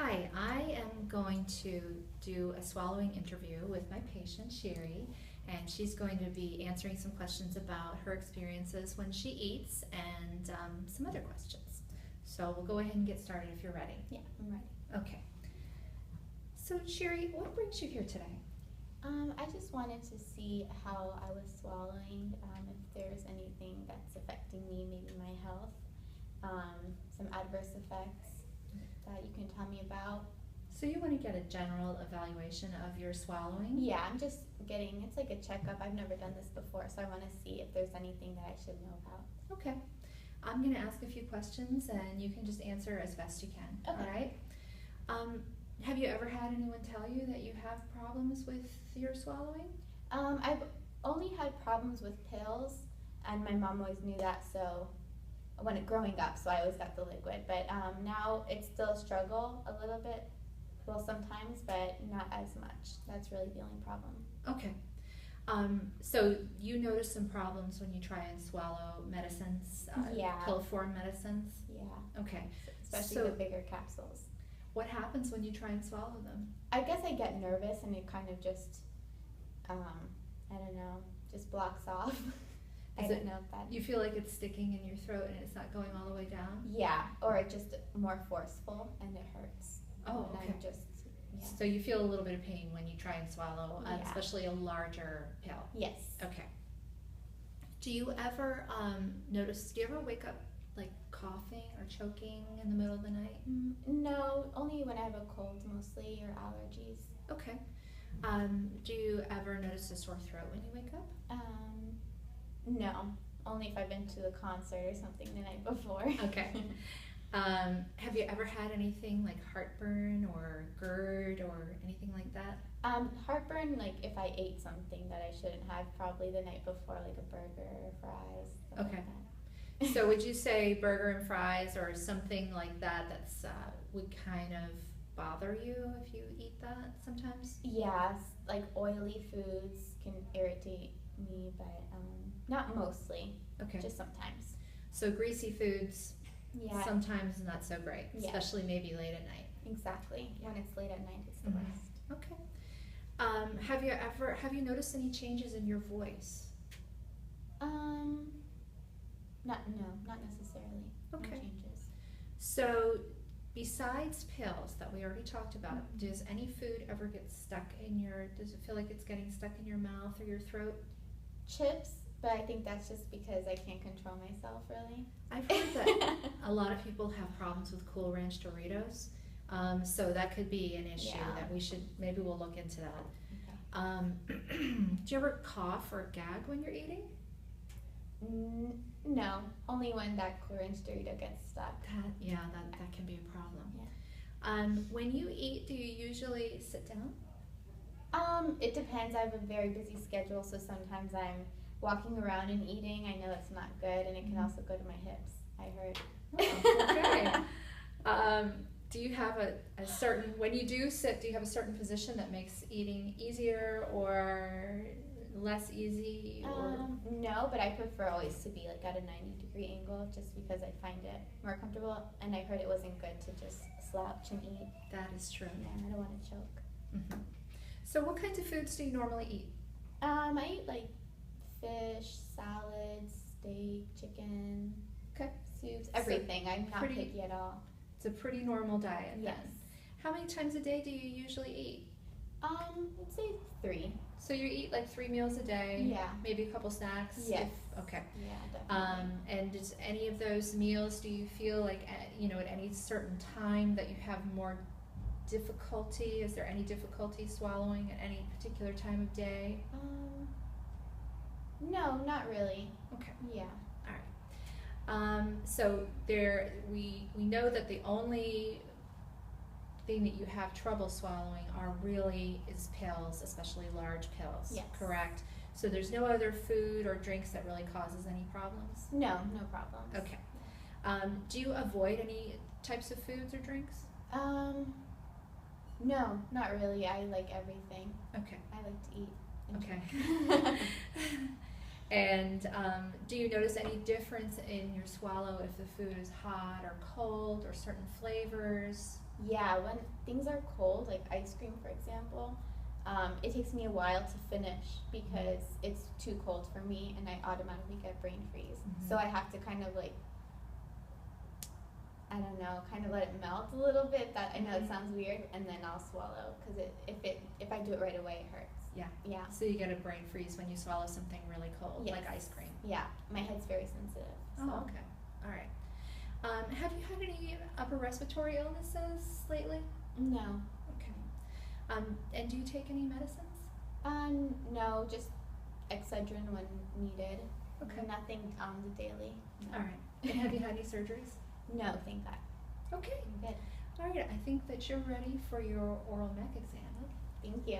Hi, I am going to do a swallowing interview with my patient, Sherry, and she's going to be answering some questions about her experiences when she eats and some other questions. So we'll go ahead and get started if you're ready. Yeah, I'm ready. Okay. So Sherry, what brings you here today? I just wanted to see how I was swallowing, if there's anything that's affecting me, maybe my health, some adverse effects that you can tell me about. So you want to get a general evaluation of your swallowing? Yeah, I'm just getting, it's like a checkup. I've never done this before, so I want to see if there's anything that I should know about. Okay. I'm going to ask a few questions and you can just answer as best you can. Okay. All right? Have you ever had anyone tell you that you have problems with your swallowing? I've only had problems with pills, and my mom always knew that, so growing up, so I always got the liquid. But now it's still a struggle a little bit, well, sometimes, but not as much. That's really the only problem. Okay. So you notice some problems when you try and swallow medicines, Yeah. pill form medicines? Yeah. Okay. Especially the bigger capsules. What happens when you try and swallow them? I guess I get nervous and it kind of just, I don't know, just blocks off. I don't know if that... You feel like it's sticking in your throat and it's not going all the way down? Yeah, or it's just more forceful and it hurts. Oh, okay. Yeah. So you feel a little bit of pain when you try and swallow, Yeah. especially a larger pill? Yes. Okay. Do you ever do you ever wake up like coughing or choking in the middle of the night? No, only when I have a cold mostly, or allergies. Okay. Do you ever notice a sore throat when you wake up? No, only if I've been to a concert or something the night before. Okay. Have you ever had anything like heartburn or GERD or anything like that? Heartburn, like if I ate something that I shouldn't have, probably the night before, like a burger or fries. Okay. Like that. So would you say burger and fries or something like that that's would kind of bother you if you eat that sometimes? Yes, like oily foods can irritate me, but not mostly. Okay. Just sometimes. So greasy foods, yeah, sometimes not so great, yeah. Especially maybe late at night. Exactly. Yeah. When it's late at night, it's the Mm-hmm. worst. Okay. Have you noticed any changes in your voice? Not necessarily. Okay. No changes. So besides pills that we already talked about, does any food ever get stuck in does it feel like it's getting stuck in your mouth or your throat? Chips, but I think that's just because I can't control myself, really. I've heard that a lot of people have problems with Cool Ranch Doritos, so that could be an issue that maybe we'll look into that. Okay. Do you ever cough or gag when you're eating? No, only when that Cool Ranch Dorito gets stuck. That can be a problem. Yeah. When you eat, do you usually sit down? It depends. I have a very busy schedule, so sometimes I'm walking around and eating. I know it's not good, and it can also go to my hips, I heard. Oh, okay. Do you have a certain, when you do sit, do you have a certain position that makes eating easier or less easy? No, but I prefer always to be like at a 90-degree angle just because I find it more comfortable, and I heard it wasn't good to just slouch and eat. That is true. Yeah, I don't want to choke. Mm-hmm. So what kinds of foods do you normally eat? I eat like fish, salads, steak, chicken, soups, everything. I'm not picky at all. It's a pretty normal diet. Yes. Then. How many times a day do you usually eat? Let's say 3. So you eat like 3 meals a day? Yeah. Maybe a couple snacks? Yes. Okay. Yeah, definitely. And does any of those meals, do you feel like, at any certain time that you have more difficulty? Is there any difficulty swallowing at any particular time of day? No, not really. Okay. Yeah. All right. So we know that the only thing that you have trouble swallowing is pills, especially large pills. Yes. Correct? So there's no other food or drinks that really causes any problems? No problems. Okay. Do you avoid any types of foods or drinks? No, not really. I like everything. Okay. I like to eat. Okay. And do you notice any difference in your swallow if the food is hot or cold or certain flavors? Yeah, when things are cold, like ice cream, for example, it takes me a while to finish because it's too cold for me, and I automatically get brain freeze. So I have to kind of like, I don't know, kind of let it melt a little bit. That I know it sounds weird, and then I'll swallow because if I do it right away, it hurts. Yeah. Yeah. So you get a brain freeze when you swallow something really cold, Yes. like ice cream. Yeah, my head's very sensitive. So. Oh, okay. All right. Have you had any upper respiratory illnesses lately? No. Okay. And do you take any medicines? No, just Excedrin when needed. Okay. Nothing on the daily. No. All right. And have you had any surgeries? No, thank God. Okay. I'm good. All right. I think that you're ready for your oral mech exam. Thank you.